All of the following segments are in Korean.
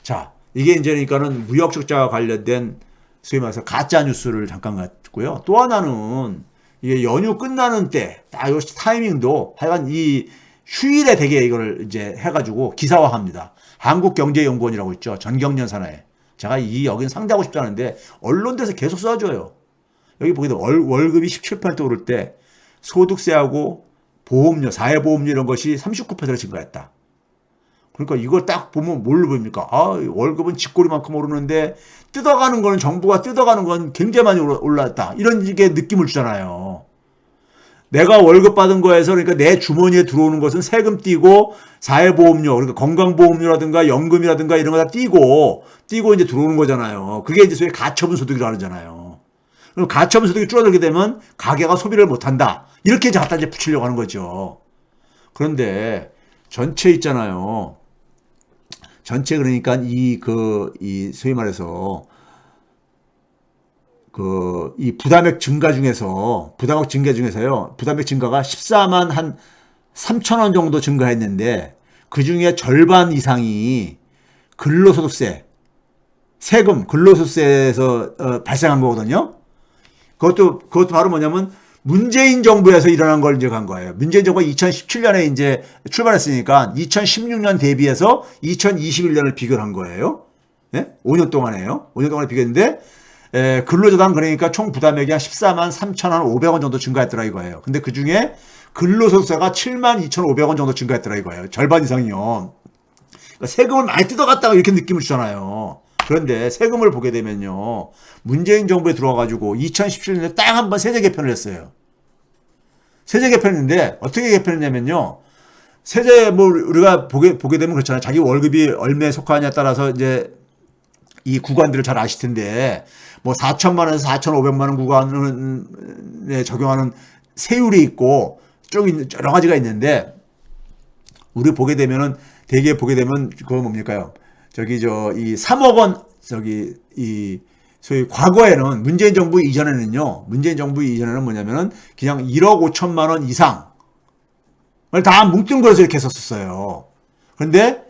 자, 이게 이제 그러니까는 무역 적자와 관련된 소위 말해서 가짜 뉴스를 잠깐 갔고요. 또 하나는 이게 연휴 끝나는 때, 딱 요 타이밍도 하여간 이 휴일에 되게 이걸 이제 해가지고 기사화합니다. 한국경제연구원이라고 있죠. 전경련 산하에. 제가 이 여기는 상대하고 싶지 않은데 언론들에서 계속 쏴줘요. 여기 보게 되면 월급이 17% 오를 때 소득세하고 보험료, 사회보험료 이런 것이 39% 증가했다. 그러니까 이걸 딱 보면 뭘로 보입니까? 아, 월급은 쥐꼬리만큼 오르는데 뜯어가는 거는 정부가 뜯어가는 건 굉장히 많이 올랐다. 이런 식의 느낌을 주잖아요. 내가 월급 받은 거에서 그러니까 내 주머니에 들어오는 것은 세금 띄고 사회보험료, 그러니까 건강보험료라든가 연금이라든가 이런 거 다 띄고 이제 들어오는 거잖아요. 그게 이제 소위 가처분 소득이라고 하잖아요. 그럼 가처분 소득이 줄어들게 되면 가게가 소비를 못 한다. 이렇게 이제 갖다 이제 붙이려고 하는 거죠. 그런데 전체 있잖아요. 전체 그러니까 이 소위 말해서 이 부담액 증가 중에서요. 부담액 증가가 14만 한 3천 원 정도 증가했는데 그 중에 절반 이상이 근로소득세, 세금, 근로소득세에서 발생한 거거든요. 그것도 바로 뭐냐면 문재인 정부에서 일어난 걸 이제 간 거예요. 문재인 정부가 2017년에 이제 출발했으니까 2016년 대비해서 2021년을 비교한 거예요. 네? 5년 동안에요. 5년 동안에 비교했는데 근로자당 그러니까 총 부담액이 한 14만 3,500원 정도 증가했더라 이거예요. 근데 그 중에 근로소득세가 7만 2,500원 정도 증가했더라 이거예요. 절반 이상이요. 그러니까 세금을 많이 뜯어갔다가 이렇게 느낌을 주잖아요. 그런데 세금을 보게 되면요. 문재인 정부에 들어와가지고 2017년에 딱 한 번 세제 개편을 했어요. 세제 개편인데 어떻게 개편했냐면요. 세제 뭐 우리가 보게 되면 그렇잖아요. 자기 월급이 얼마에 속하냐에 따라서 이제 이 구간들을 잘 아실 텐데 뭐 4천만 원에서 4,500만 원 구간에 적용하는 세율이 있고 쭉 여러 가지가 있는데 우리 보게 되면은 대개 보게 되면 그거 뭡니까요? 이 3억 원 이 소위 과거에는 문재인 정부 이전에는 뭐냐면은 그냥 1억 5천만 원 이상을 다 뭉뚱그려서 이렇게 썼었어요. 그런데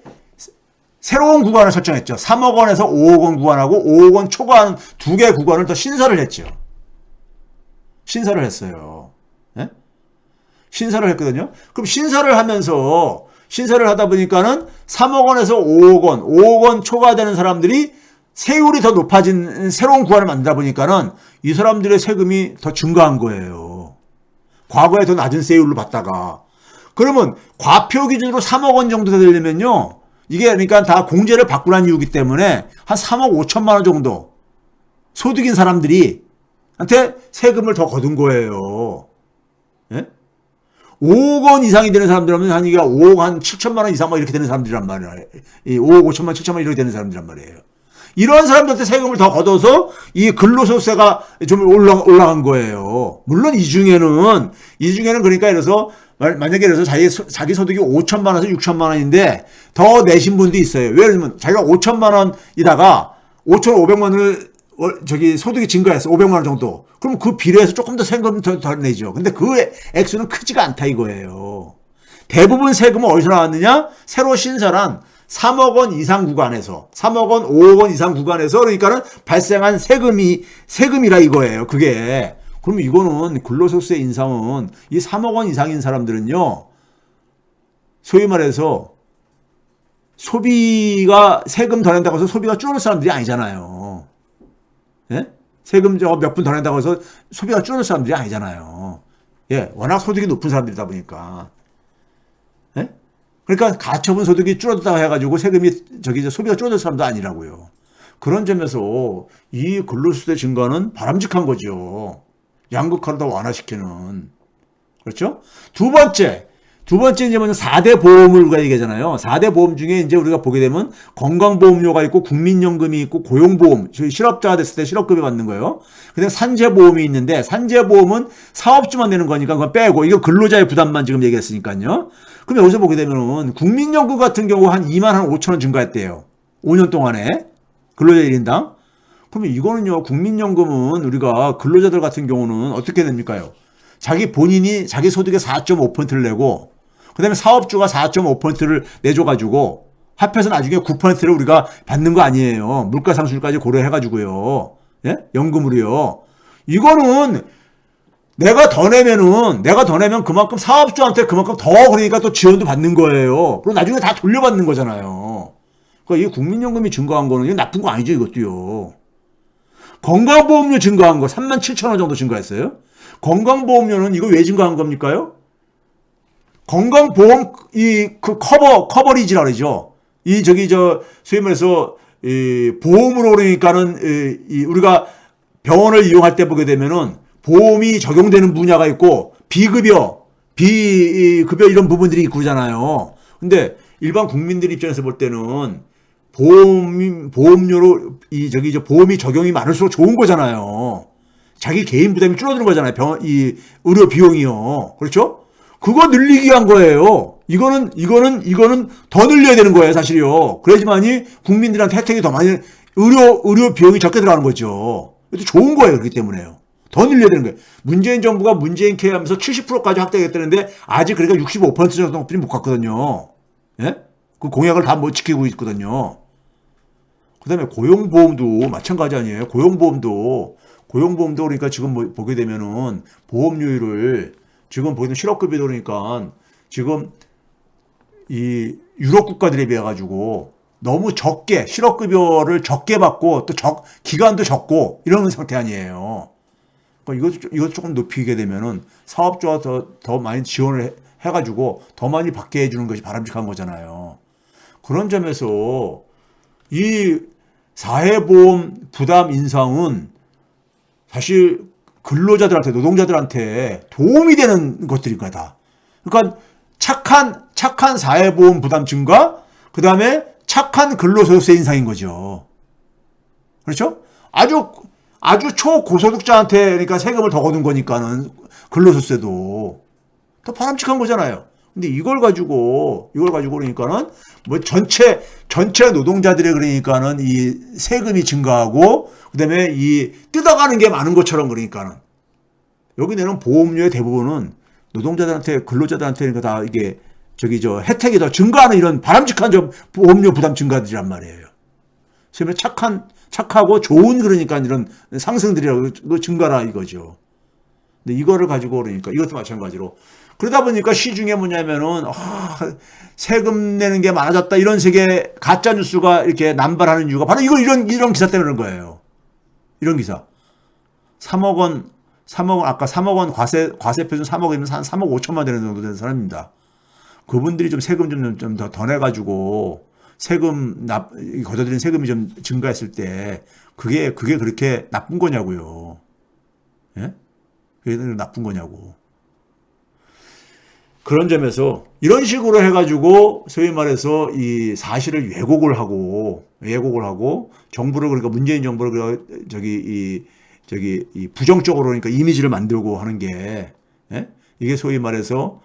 새로운 구간을 설정했죠. 3억 원에서 5억 원 구간하고 5억 원 초과한 두 개 구간을 더 신설을 했죠. 신설을 했어요. 네? 신설을 했거든요. 그럼 신설을 하다 보니까는 3억 원에서 5억 원 초과되는 사람들이 세율이 더 높아진 새로운 구간을 만들다 보니까는 이 사람들의 세금이 더 증가한 거예요. 과거에 더 낮은 세율로 받다가. 그러면 과표 기준으로 3억 원 정도 되려면요. 이게 그러니까 다 공제를 받고 난 이유기 때문에 한 3억 5천만 원 정도 소득인 사람들이 한테 세금을 더 거둔 거예요. 예? 5억 원 이상이 되는 사람들은 한 이게 5억 한 7천만 원 이상 막 이렇게 되는 사람들이란 말이에요. 5억 5천만 7천만 원 이렇게 되는 사람들이란 말이에요. 이런 사람들한테 세금을 더 걷어서 이 근로소득세가 좀 올라간 거예요. 물론 이 중에는 그러니까 이래서 만약에 그래서 자기 소득이 5천만 원에서 6천만 원인데 더 내신 분도 있어요. 왜 그러면 자기가 5천만 원이다가 5,500만 원을 소득이 증가해서 500만 원 정도. 그럼 그 비례해서 조금 더 세금 더 내죠. 근데 그 액수는 크지가 않다 이거예요. 대부분 세금은 어디서 나왔느냐? 새로 신설한 3억 원 이상 구간에서 3억 원, 5억 원 이상 구간에서 그러니까는 발생한 세금이라 이거예요. 그게. 그럼 이거는 근로소득세 인상은 이 3억 원 이상인 사람들은요. 소위 말해서 소비가 세금 더 낸다고 해서 소비가 줄어들 사람들이 아니잖아요. 예? 세금 몇 분 더 낸다고 해서 소비가 줄어들 사람들이 아니잖아요. 예, 워낙 소득이 높은 사람들이다 보니까. 예? 그러니까 가처분 소득이 줄어들다고 해가지고 세금이 소비가 줄어들 사람도 아니라고요. 그런 점에서 이 근로소득세 증가는 바람직한 거죠. 양극화를 더 완화시키는. 그렇죠? 두 번째 이제 뭐냐 4대 보험을 우리가 얘기하잖아요. 4대 보험 중에 이제 우리가 보게 되면 건강보험료가 있고 국민연금이 있고 고용보험, 실업자가 됐을 때 실업급여 받는 거예요. 그다음에 산재보험이 있는데 산재보험은 사업주만 내는 거니까 그건 빼고 이거 근로자의 부담만 지금 얘기했으니까요. 그럼 여기서 보게 되면은 국민연금 같은 경우 한 2만 한 5천 원 증가했대요. 5년 동안에 근로자 1인당. 그러면 이거는요. 국민연금은 우리가 근로자들 같은 경우는 어떻게 됩니까요? 본인이 자기 소득의 4.5%를 내고 그다음에 사업주가 4.5%를 내줘가지고 합해서 나중에 9%를 우리가 받는 거 아니에요. 물가 상승률까지 고려해가지고요. 예? 연금으로요. 이거는 내가 더 내면 그만큼 사업주한테 그만큼 더 그러니까 또 지원도 받는 거예요. 그리고 나중에 다 돌려받는 거잖아요. 그러니까 이 국민연금이 증가한 거는 이거 나쁜 거 아니죠, 이것도요. 건강보험료 증가한 거 37,000원 정도 증가했어요. 건강보험료는 이거 왜 증가한 겁니까요? 건강보험 그 커버리지라 그러죠. 소위 말해서 이 보험으로 그러니까는 우리가 병원을 이용할 때 보게 되면은 보험이 적용되는 분야가 있고 비급여 이런 부분들이 있고 그러잖아요. 근데 일반 국민들 입장에서 볼 때는 보험료로 보험이 적용이 많을수록 좋은 거잖아요. 자기 개인 부담이 줄어드는 거잖아요. 의료 비용이요. 그렇죠? 그거 늘리기 위한 거예요. 이거는 더 늘려야 되는 거예요, 사실이요. 그래야지만이 국민들한테 혜택이 더 많이, 의료 비용이 적게 들어가는 거죠. 이것도 좋은 거예요, 그렇기 때문에요. 더 늘려야 되는 거예요. 문재인 정부가 문재인 케어 하면서 70%까지 확대했다는데, 아직 그러니까 65% 정도밖에 못 갔거든요. 예? 그 공약을 다 못 지키고 있거든요. 그 다음에 고용보험도 마찬가지 아니에요. 고용보험도 그러니까 지금 보게 되면은 보험료율을 지금 보이는 실업급여 그러니까 지금 이 유럽 국가들에 비해 가지고 너무 적게 실업급여를 적게 받고 또 기간도 적고 이러는 상태 아니에요. 그러니까 이것도 조금 높이게 되면은 사업주가 더 많이 지원을 해가지고 더 많이 받게 해주는 것이 바람직한 거잖아요. 그런 점에서 이 사회보험 부담 인상은 사실 근로자들한테, 노동자들한테 도움이 되는 것들일 거다. 그러니까 착한 사회보험 부담 증가, 그 다음에 착한 근로소득세 인상인 거죠. 그렇죠? 아주 초고소득자한테 그러니까 세금을 더 거둔 거니까는 근로소득세도 더 바람직한 거잖아요. 근데 이걸 가지고 그러니까는 뭐 전체 노동자들의 그러니까는 이 세금이 증가하고 그다음에 이 뜯어가는 게 많은 것처럼 그러니까는 여기 내는 보험료의 대부분은 노동자들한테 근로자들한테 그러니까 다 이게 혜택이 더 증가하는 이런 바람직한 보험료 부담 증가들이란 말이에요. 그래서 착하고 좋은 그러니까 이런 상승들이라고 증가라 이거죠. 근데 이거를 가지고 그러니까 이것도 마찬가지로 그러다 보니까 시중에 뭐냐면은 세금 내는 게 많아졌다 이런 식의 가짜 뉴스가 이렇게 남발하는 이유가 바로 이런 기사 때문에 그런 거예요. 이런 기사. 3억 원 아까 3억 원 과세 표준 3억이면 한 3억 5천만 되는 정도 되는 사람입니다. 그분들이 좀 세금 좀 더 내가지고 거둬들인 세금이 좀 증가했을 때 그게 그렇게 나쁜 거냐고요. 예? 그게 나쁜 거냐고. 그런 점에서 이런 식으로 해가지고 소위 말해서 이 사실을 왜곡을 하고 정부를 그러니까 문재인 정부를 이 부정적으로 그러니까 이미지를 만들고 하는 게 예? 이게 소위 말해서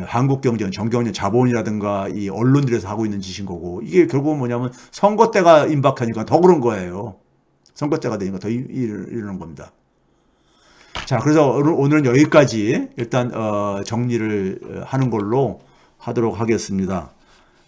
한국경제, 정경련, 자본이라든가 이 언론들에서 하고 있는 짓인 거고 이게 결국은 뭐냐면 선거 때가 임박하니까 더 그런 거예요. 선거 때가 되니까 더 이러는 겁니다. 자, 그래서 오늘은 여기까지 일단 정리를 하는 걸로 하도록 하겠습니다.